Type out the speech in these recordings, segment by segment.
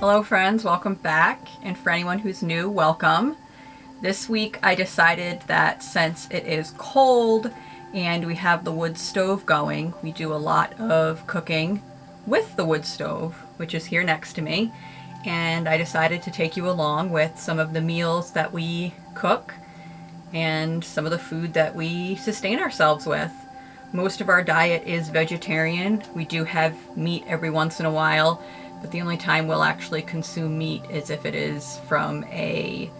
Hello friends, welcome back, and for anyone who's new, welcome. This week I decided that since it is cold and we have the wood stove going, we do a lot of cooking with the wood stove, which is here next to me, and I decided to take you along with some of the meals that we cook and some of the food that we sustain ourselves with. Most of our diet is vegetarian. We do have meat every once in a while, but the only time we'll actually consume meat is if it is from a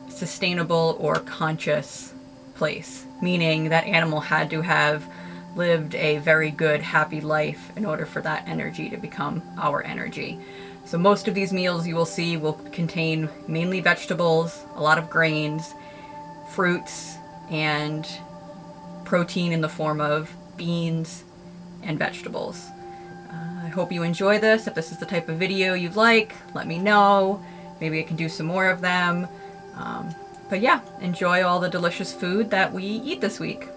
sustainable or conscious place, meaning that animal had to have lived a very good, happy life in order for that energy to become our energy. So most of these meals you will see will contain mainly vegetables, a lot of grains, fruits, and protein in the form of beans and vegetables. I hope you enjoy this. If this is the type of video you'd like, let me know. Maybe I can do some more of them. But yeah, enjoy all the delicious food that we eat this week.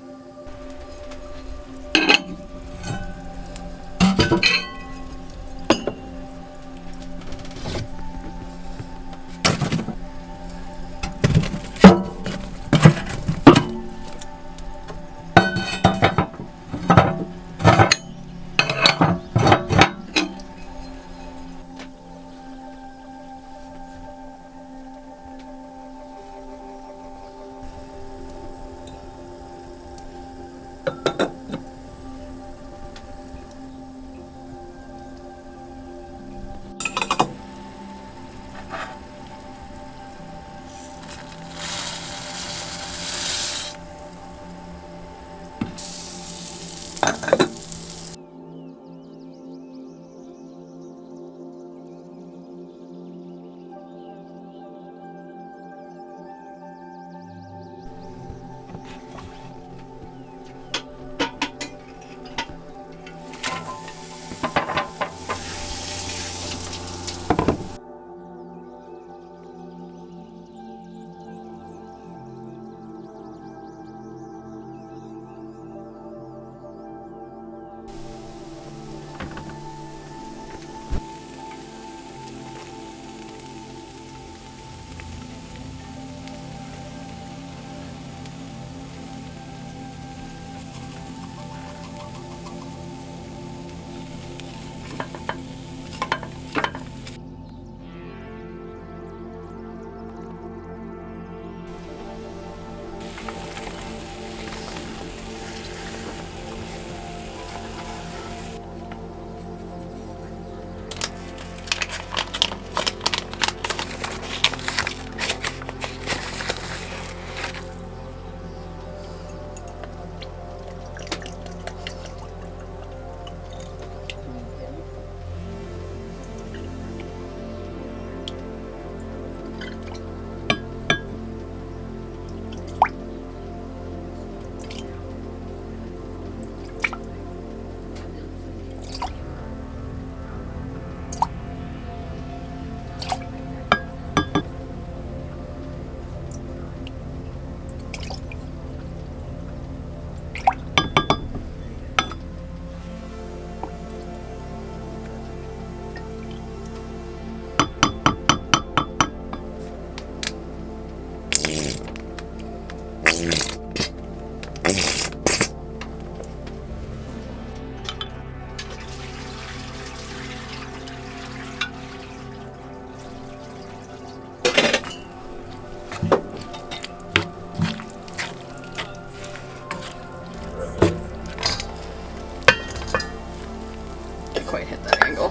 Didn't quite hit that angle.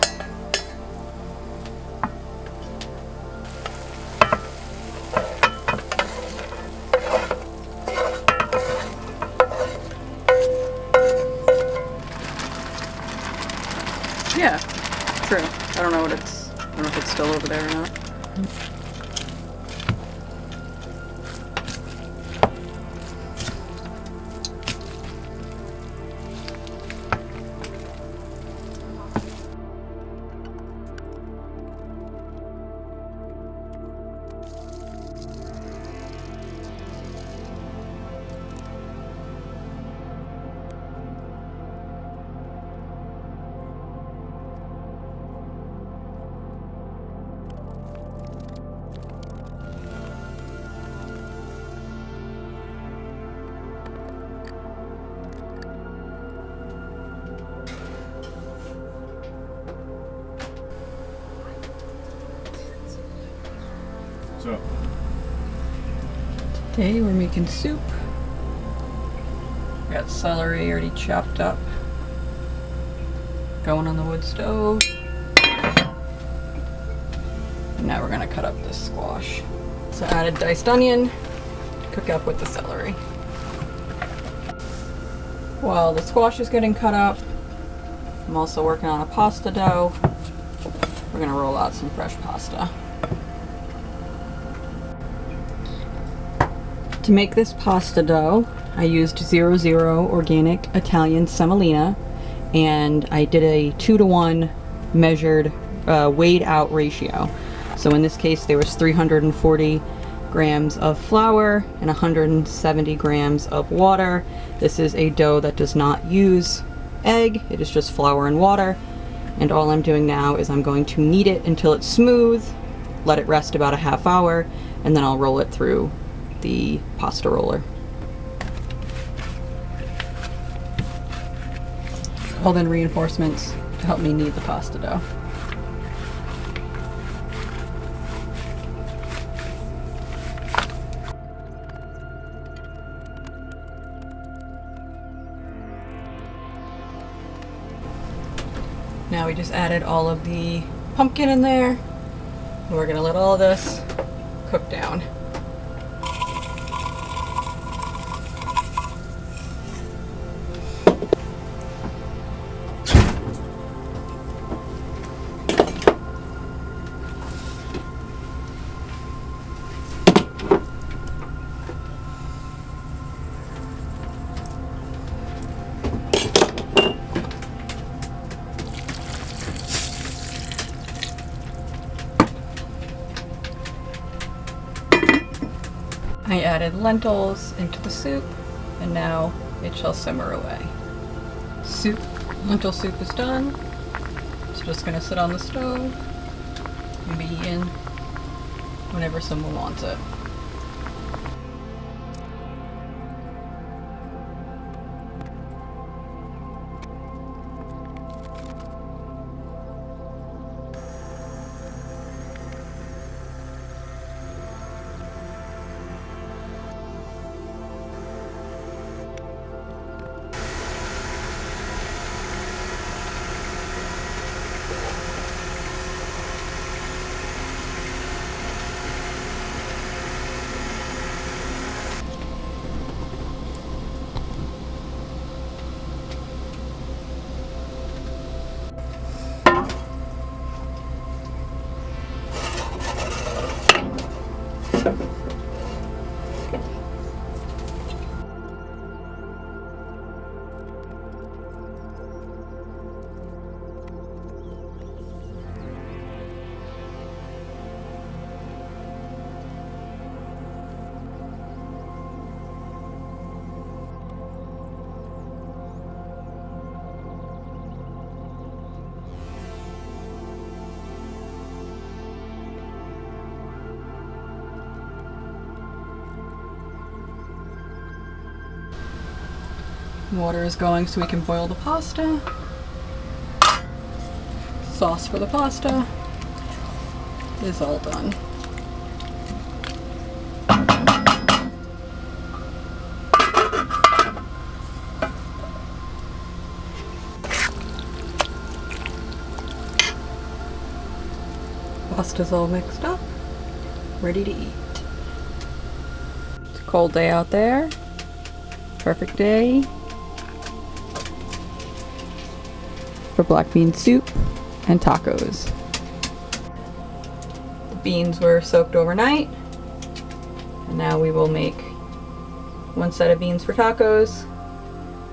Yeah, true. I don't know if it's still over there or not. Okay, we're making soup. Got celery already chopped up. Going on the wood stove. And now we're gonna cut up this squash. So added diced onion, cook up with the celery. While the squash is getting cut up, I'm also working on a pasta dough. We're gonna roll out some fresh pasta. To make this pasta dough, I used 00 organic Italian semolina, and I did a 2-to-1 measured weighed out ratio. So in this case there was 340 grams of flour and 170 grams of water. This is a dough that does not use egg, it is just flour and water. And all I'm doing now is I'm going to knead it until it's smooth, let it rest about a half hour, and then I'll roll it through the pasta roller. Called in reinforcements to help me knead the pasta dough. Now we just added all of the pumpkin in there, and we're gonna let all of this cook down. I added lentils into the soup, and now it shall simmer away. Lentil soup is done. It's just gonna sit on the stove and be eaten whenever someone wants it. Water is going so we can boil the pasta. Sauce for the pasta is all done. Pasta's all mixed up, ready to eat. It's a cold day out there. Perfect day for black bean soup and tacos. The beans were soaked overnight, and now we will make one set of beans for tacos,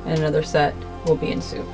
and another set will be in soup.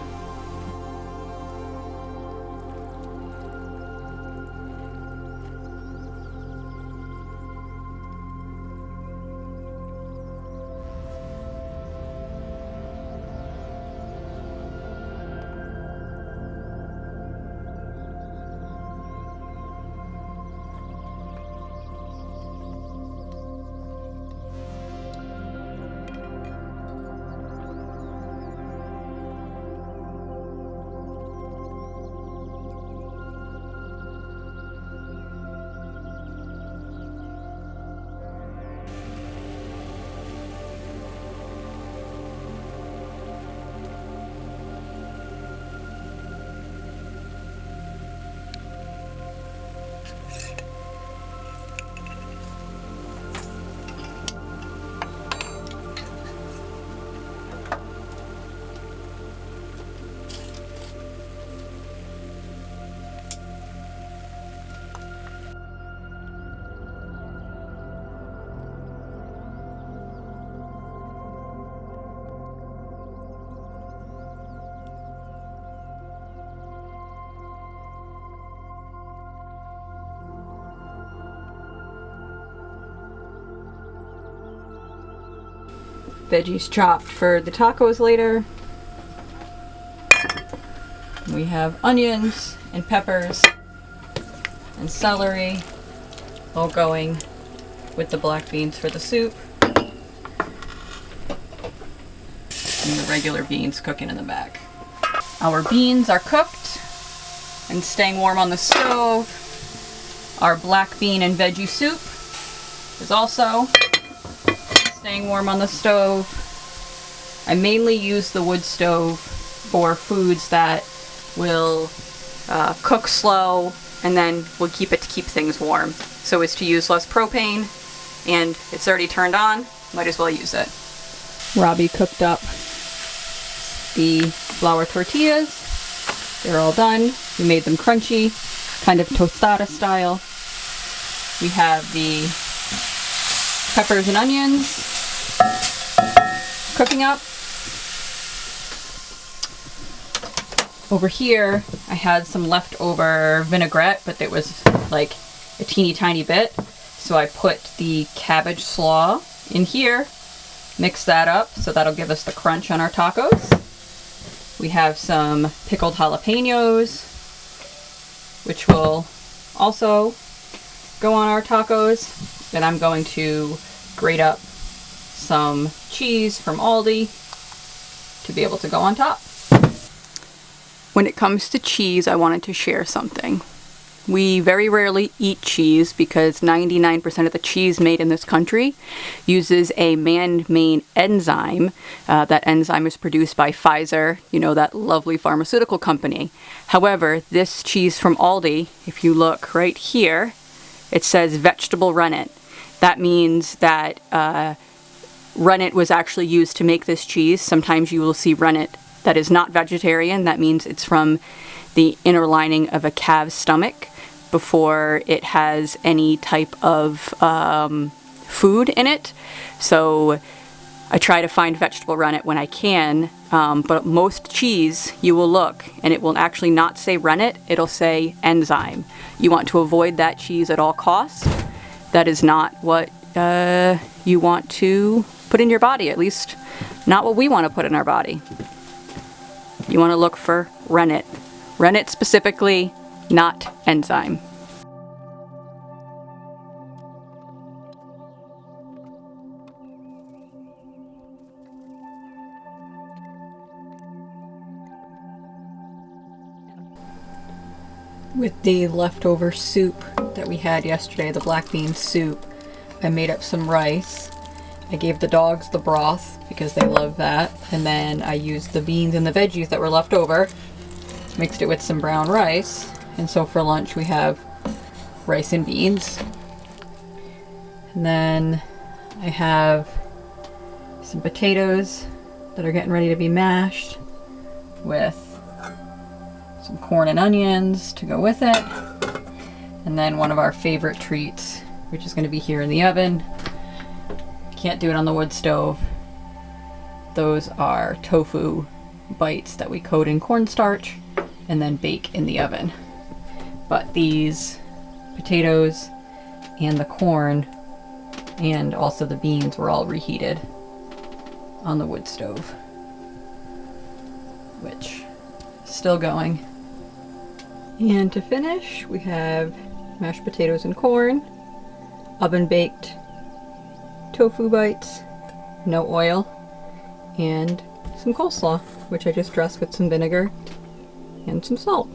veggies chopped for the tacos later. We have onions and peppers and celery, all going with the black beans for the soup. And the regular beans cooking in the back. Our beans are cooked and staying warm on the stove. Our black bean and veggie soup is also staying warm on the stove. I mainly use the wood stove for foods that will cook slow and then we'll keep things warm. So as to use less propane, and it's already turned on, might as well use it. Robbie cooked up the flour tortillas. They're all done. We made them crunchy, kind of tostada style. We have the peppers and onions cooking up. Over here, I had some leftover vinaigrette, but it was like a teeny tiny bit. So I put the cabbage slaw in here, mix that up, so that'll give us the crunch on our tacos. We have some pickled jalapenos, which will also go on our tacos. Then I'm going to grate up some cheese from Aldi to be able to go on top. When it comes to cheese, I wanted to share something. We very rarely eat cheese because 99% of the cheese made in this country uses a man-made enzyme. That enzyme is produced by Pfizer, you know, that lovely pharmaceutical company. However, this cheese from Aldi, if you look right here, it says vegetable rennet. That means that rennet was actually used to make this cheese. Sometimes you will see rennet that is not vegetarian. That means it's from the inner lining of a calf's stomach before it has any type of food in it. So I try to find vegetable rennet when I can, but most cheese you will look and it will actually not say rennet, it'll say enzyme. You want to avoid that cheese at all costs. That is not what you want to put in your body, at least not what we want to put in our body. You want to look for rennet. Rennet specifically, not enzyme. With the leftover soup that we had yesterday, the black bean soup, I made up some rice. I gave the dogs the broth because they love that, and then I used the beans and the veggies that were left over, mixed it with some brown rice, and so for lunch we have rice and beans. And then I have some potatoes that are getting ready to be mashed with some corn and onions to go with it, and then one of our favorite treats, which is going to be here in the oven. Can't do it on the wood stove. Those are tofu bites that we coat in cornstarch and then bake in the oven. But these potatoes and the corn and also the beans were all reheated on the wood stove, which is still going. And to finish, we have mashed potatoes and corn, oven baked tofu bites, no oil, and some coleslaw, which I just dressed with some vinegar and some salt.